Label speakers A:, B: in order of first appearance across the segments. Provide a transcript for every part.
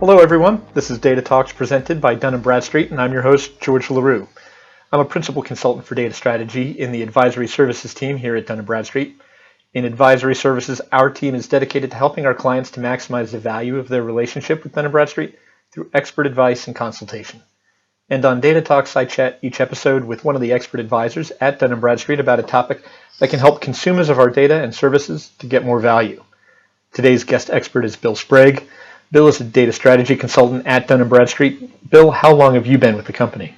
A: Hello everyone, this is Data Talks presented by Dun & Bradstreet, and I'm your host, George LaRue. I'm a principal consultant for data strategy in the advisory services team here at Dun & Bradstreet. In advisory services, our team is dedicated to helping our clients to maximize the value of their relationship with Dun & Bradstreet through expert advice and consultation. And on Data Talks, I chat each episode with one of the expert advisors at Dun & Bradstreet about a topic that can help consumers of our data and services to get more value. Today's guest expert is Bill Sprague. Bill is a data strategy consultant at Dun & Bradstreet. Bill, how long have you been with the company?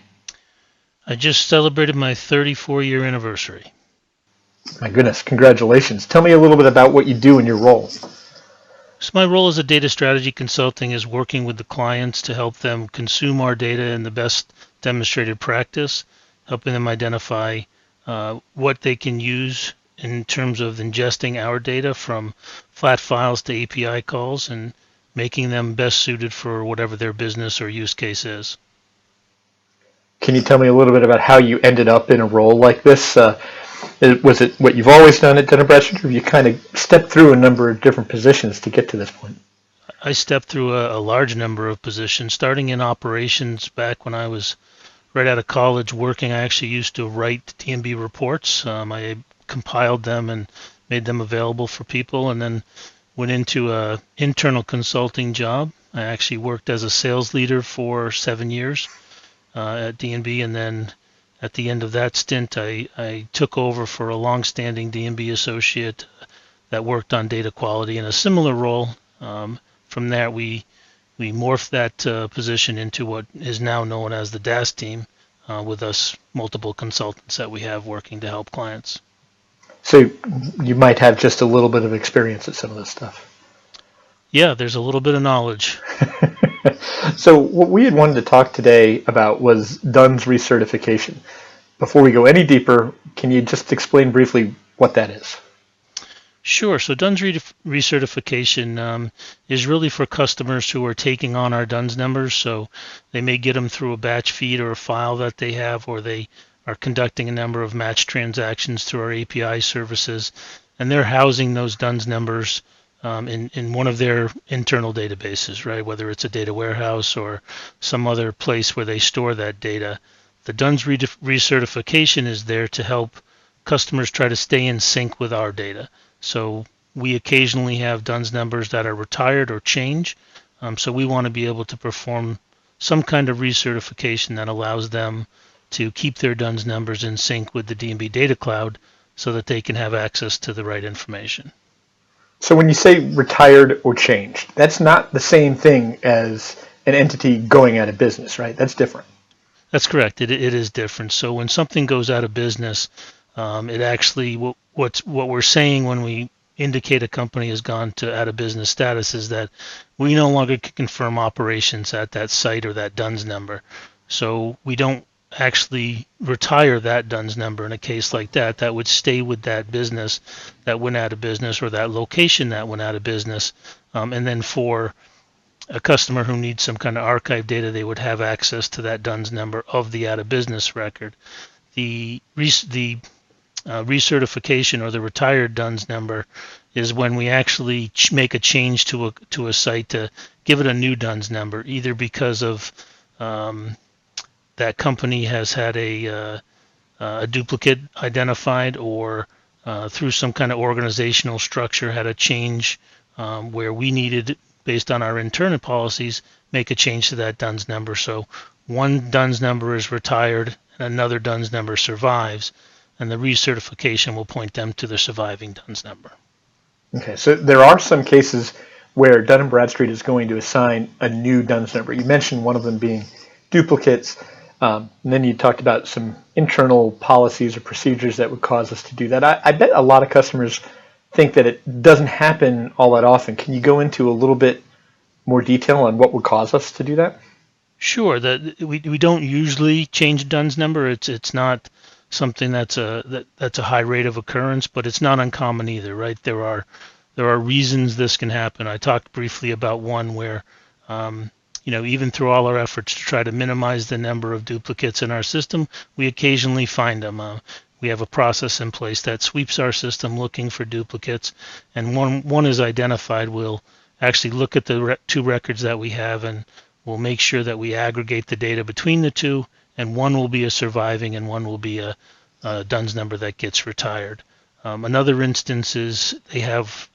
B: I just celebrated my 34-year anniversary.
A: My goodness, congratulations. Tell me a little bit about what you do in your role.
B: So my role as a data strategy consulting is working with the clients to help them consume our data in the best demonstrated practice, helping them identify what they can use in terms of ingesting our data from flat files to API calls and making them best suited for whatever their business or use case is.
A: Can you tell me a little bit about how you ended up in a role like this? Was it what you've always done at Dun & Bradstreet, or you kind of stepped through a number of different positions to get to this point?
B: I stepped through a large number of positions, starting in operations back when I was right out of college working. I actually used to write D&B reports. I compiled them and made them available for people, and then went into an internal consulting job. I actually worked as a sales leader for 7 years at D&B, and then at the end of that stint, I took over for a long-standing D&B associate that worked on data quality in a similar role. From there, we morphed that position into what is now known as the DAS team, with us multiple consultants that we have working to help clients.
A: So you might have just a little bit of experience at some of this stuff.
B: Yeah, there's a little bit of knowledge.
A: So what we had wanted to talk today about was Dun's recertification. Before we go any deeper, can you just explain briefly what that is?
B: Sure. So DUNS recertification is really for customers who are taking on our DUNS numbers. So they may get them through a batch feed or a file that they have, or they are conducting a number of match transactions through our API services, and they're housing those DUNS numbers in one of their internal databases, right? Whether it's a data warehouse or some other place where they store that data. The DUNS recertification is there to help customers try to stay in sync with our data. So we occasionally have DUNS numbers that are retired or change. So we want to be able to perform some kind of recertification that allows them to keep their DUNS numbers in sync with the D&B Data Cloud so that they can have access to the right information.
A: So when you say retired or changed, that's not the same thing as an entity going out of business, right? That's different.
B: That's correct. It is different. So when something goes out of business, it actually what we're saying when we indicate a company has gone to out of business status is that we no longer can confirm operations at that site or that DUNS number. So we don't actually retire that DUNS number in a case like that. That would stay with that business that went out of business or that location that went out of business. And then for a customer who needs some kind of archive data, they would have access to that DUNS number of the out of business record. The recertification or the retired DUNS number is when we actually make a change to a site to give it a new DUNS number, either because of that company has had a duplicate identified, or through some kind of organizational structure had a change where we needed, based on our internal policies, make a change to that DUNS number. So one DUNS number is retired and another DUNS number survives, and the recertification will point them to the surviving DUNS number.
A: Okay, so there are some cases where Dun & Bradstreet is going to assign a new DUNS number. You mentioned one of them being duplicates, and then you talked about some internal policies or procedures that would cause us to do that. I bet a lot of customers think that it doesn't happen all that often. Can you go into a little bit more detail on what would cause us to do that?
B: Sure. We don't usually change DUNS number. It's not something that's a high rate of occurrence, but it's not uncommon either, right? There are reasons this can happen. I talked briefly about one where even through all our efforts to try to minimize the number of duplicates in our system, we occasionally find them. We have a process in place that sweeps our system looking for duplicates, and one is identified. We'll actually look at the two records that we have, and we'll make sure that we aggregate the data between the two, and one will be a surviving and one will be a DUNS number that gets retired. Another instance is they have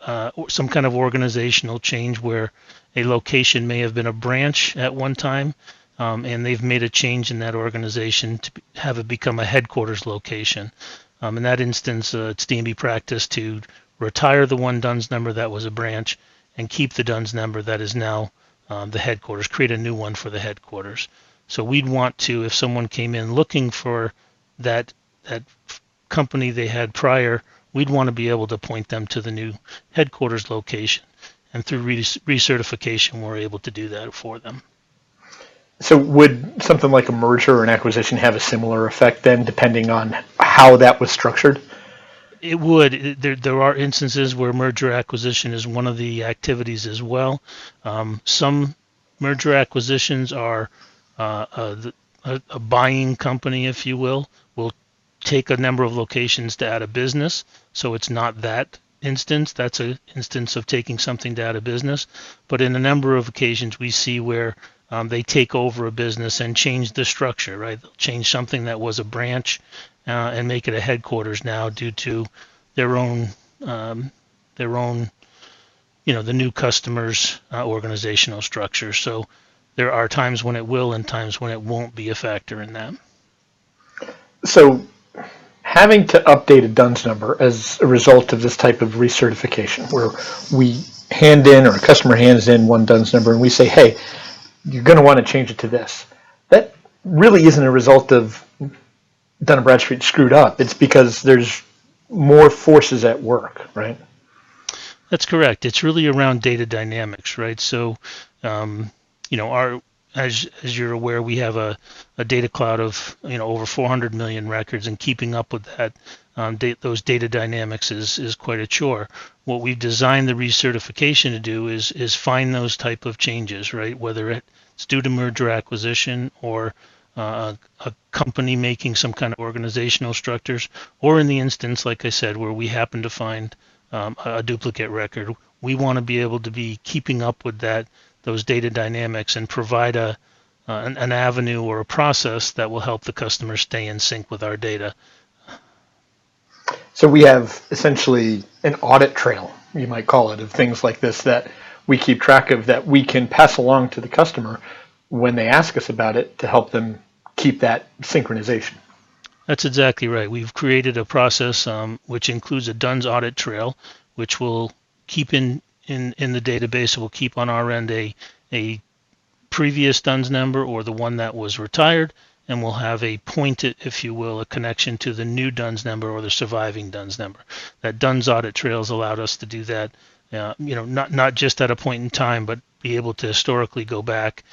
B: some kind of organizational change where a location may have been a branch at one time, and they've made a change in that organization to have it become a headquarters location. In that instance, it's D&B practice to retire the one DUNS number that was a branch and keep the DUNS number that is now the headquarters, create a new one for the headquarters. So we'd want to, if someone came in looking for that company they had prior, we'd want to be able to point them to the new headquarters location. And through recertification, we're able to do that for them.
A: So would something like a merger or an acquisition have a similar effect then, depending on how that was structured?
B: It would. There are instances where merger acquisition is one of the activities as well. Some merger acquisitions are a buying company, if you will take a number of locations to add a business. So it's not that instance. That's an instance of taking something to add a business. But in a number of occasions, we see where they take over a business and change the structure, right? They'll change something that was a branch and make it a headquarters now due to their own, the new customer's organizational structure. So there are times when it will and times when it won't be a factor in that.
A: So having to update a DUNS number as a result of this type of recertification, where we hand in, or a customer hands in one DUNS number and we say, hey, you're going to want to change it to this. That really isn't a result of Dun & Bradstreet screwed up. It's because there's more forces at work, right?
B: That's correct. It's really around data dynamics, right? So, as you're aware, we have a data cloud of over 400 million records, and keeping up with that, those data dynamics is quite a chore. What we've designed the recertification to do is find those type of changes, right? Whether it's due to merger acquisition or a company making some kind of organizational structures, or in the instance, like I said, where we happen to find a duplicate record, we want to be able to be keeping up with those data dynamics and provide an avenue or a process that will help the customer stay in sync with our data.
A: So we have essentially an audit trail, you might call it, of things like this that we keep track of, that we can pass along to the customer when they ask us about it to help them keep that synchronization.
B: That's exactly right. We've created a process which includes a DUNS audit trail, which will keep in the database. It will keep on our end a previous DUNS number or the one that was retired, and we'll have a pointed, if you will, a connection to the new DUNS number or the surviving DUNS number. That DUNS audit trail has allowed us to do that, not just at a point in time, but be able to historically go back.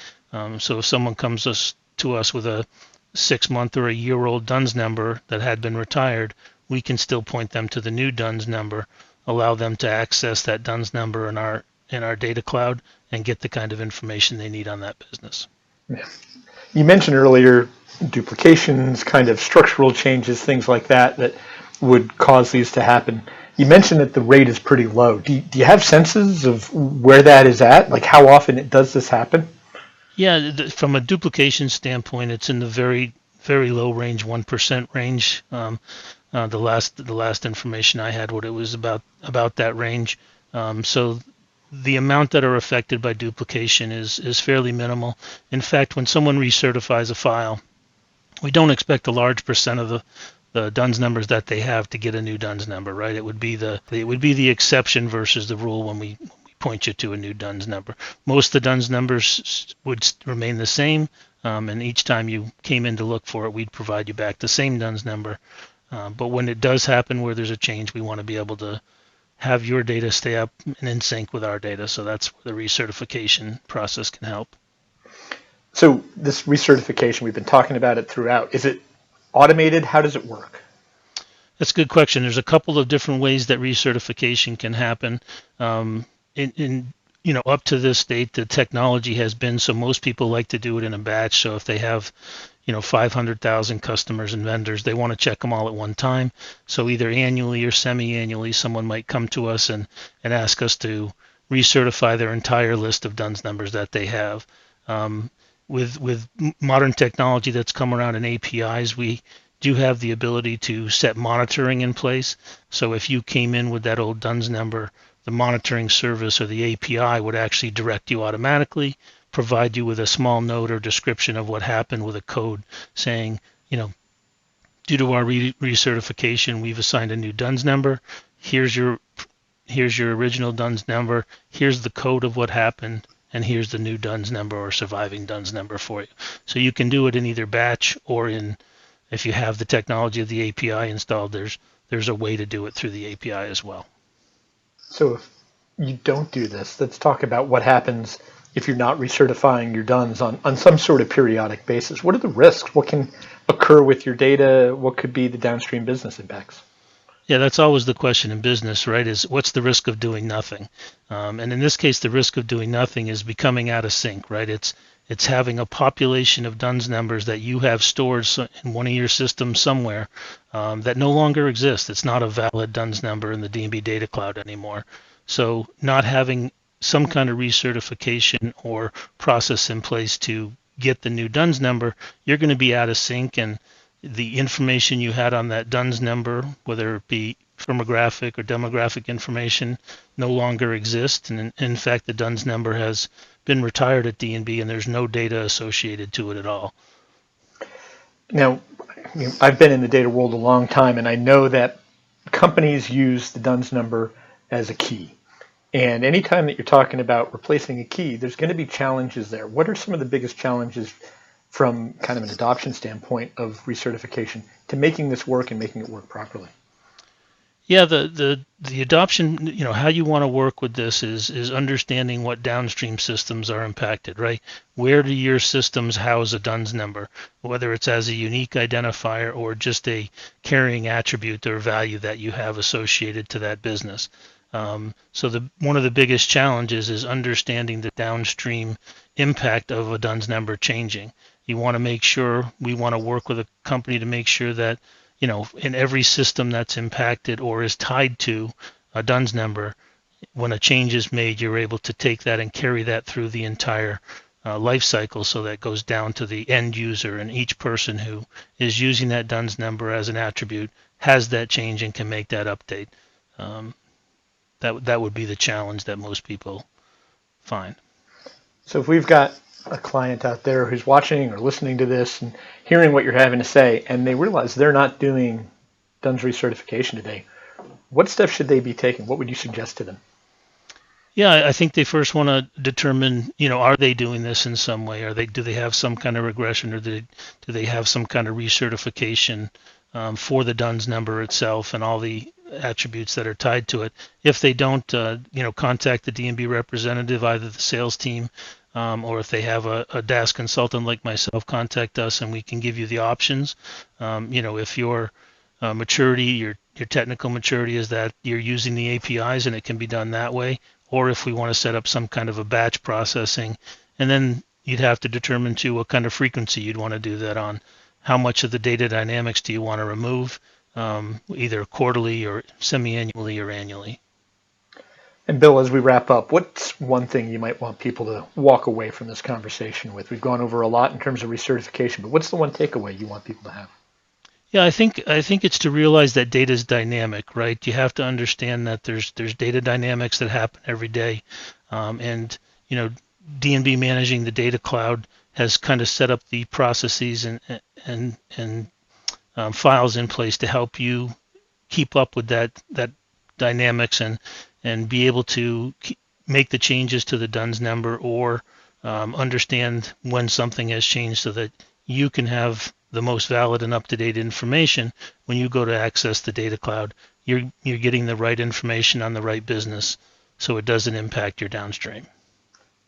B: So if someone comes to us with a 6-month or a year-old DUNS number that had been retired, we can still point them to the new DUNS number, allow them to access that DUNS number in our data cloud and get the kind of information they need on that business.
A: Yeah. You mentioned earlier duplications, kind of structural changes, things like that would cause these to happen. You mentioned that the rate is pretty low. Do you have senses of where that is at? Like how often does this happen?
B: Yeah, from a duplication standpoint, it's in the very, very low range, 1% range. The last information I had, what it was about that range. So the amount that are affected by duplication is fairly minimal. In fact, when someone recertifies a file, we don't expect a large percent of the DUNS numbers that they have to get a new DUNS number, right? It would be the exception versus the rule when we point you to a new DUNS number. Most of the DUNS numbers would remain the same, and each time you came in to look for it, we'd provide you back the same DUNS number. But when it does happen where there's a change, we want to be able to have your data stay up and in sync with our data. So that's where the recertification process can help.
A: So this recertification, we've been talking about it throughout. Is it automated? How does it work?
B: That's a good question. There's a couple of different ways that recertification can happen. Up to this date, the technology has been so most people like to do it in a batch. So if they have 500,000 customers and vendors, they want to check them all at one time. So either annually or semi-annually, someone might come to us and ask us to recertify their entire list of DUNS numbers that they have. With modern technology that's come around in APIs, we do have the ability to set monitoring in place. So if you came in with that old DUNS number, the monitoring service or the API would actually direct you automatically, provide you with a small note or description of what happened with a code saying, due to our recertification, we've assigned a new DUNS number. Here's your original DUNS number. Here's the code of what happened, and here's the new DUNS number or surviving DUNS number for you. So you can do it in either batch or if you have the technology of the API installed, there's a way to do it through the API as well.
A: So if you don't do this, let's talk about what happens if you're not recertifying your DUNS on some sort of periodic basis. What are the risks? What can occur with your data? What could be the downstream business impacts?
B: Yeah, that's always the question in business, right? Is what's the risk of doing nothing? And in this case, the risk of doing nothing is becoming out of sync, right? It's having a population of DUNS numbers that you have stored in one of your systems somewhere that no longer exists. It's not a valid DUNS number in the D&B data cloud anymore. So not having some kind of recertification or process in place to get the new DUNS number, you're going to be out of sync, and the information you had on that DUNS number, whether it be firmographic or demographic information, no longer exists. And in fact, the DUNS number has been retired at D&B, and there's no data associated to it at all.
A: Now, I've been in the data world a long time, and I know that companies use the DUNS number as a key. And anytime that you're talking about replacing a key, there's going to be challenges there. What are some of the biggest challenges from kind of an adoption standpoint of recertification to making this work and making it work properly?
B: Yeah, the adoption, how you want to work with this is understanding what downstream systems are impacted, right? Where do your systems house a DUNS number, whether it's as a unique identifier or just a carrying attribute or value that you have associated to that business. So one of the biggest challenges is understanding the downstream impact of a DUNS number changing. You want to make sure, we want to work with a company to make sure that, in every system that's impacted or is tied to a DUNS number, when a change is made, you're able to take that and carry that through the entire life cycle, so that goes down to the end user, and each person who is using that DUNS number as an attribute has that change and can make that update. That would be the challenge that most people find.
A: So if we've got a client out there who's watching or listening to this and hearing what you're having to say, and they realize they're not doing DUNS recertification today, what steps should they be taking? What would you suggest to them?
B: Yeah, I think they first want to determine, are they doing this in some way? Do they have some kind of regression, or do they have some kind of recertification for the DUNS number itself and all the attributes that are tied to it? If they don't, contact the D&B representative, either the sales team, or if they have a DAS consultant like myself, contact us and we can give you the options. If your maturity, your technical maturity is that you're using the APIs and it can be done that way, or if we want to set up some kind of a batch processing, and then you'd have to determine too what kind of frequency you'd want to do that on. How much of the data dynamics do you want to remove, either quarterly or semi-annually or annually?
A: And Bill, as we wrap up, what's one thing you might want people to walk away from this conversation with? We've gone over a lot in terms of recertification, but what's the one takeaway you want people to have?
B: Yeah, I think it's to realize that data is dynamic, right? You have to understand that there's data dynamics that happen every day, and D&B managing the data cloud has kind of set up the processes and files in place to help you keep up with that dynamics and be able to make the changes to the DUNS number, or understand when something has changed, so that you can have the most valid and up-to-date information when you go to access the data cloud. You're getting the right information on the right business, so it doesn't impact your downstream.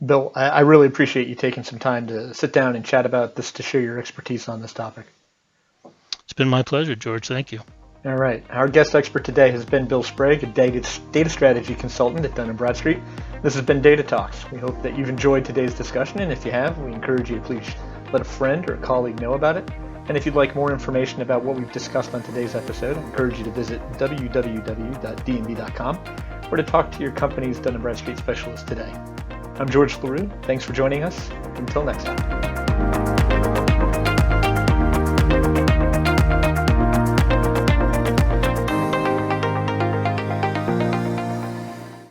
A: Bill, I really appreciate you taking some time to sit down and chat about this, to share your expertise on this topic.
B: It's been my pleasure, George. Thank you.
A: All right. Our guest expert today has been Bill Sprague, a data strategy consultant at Dun & Bradstreet. This has been Data Talks. We hope that you've enjoyed today's discussion, and if you have, we encourage you to please let a friend or a colleague know about it. And if you'd like more information about what we've discussed on today's episode, I encourage you to visit www.dnb.com, or to talk to your company's Dun & Bradstreet specialist today. I'm George LaRue. Thanks for joining us. Until next time.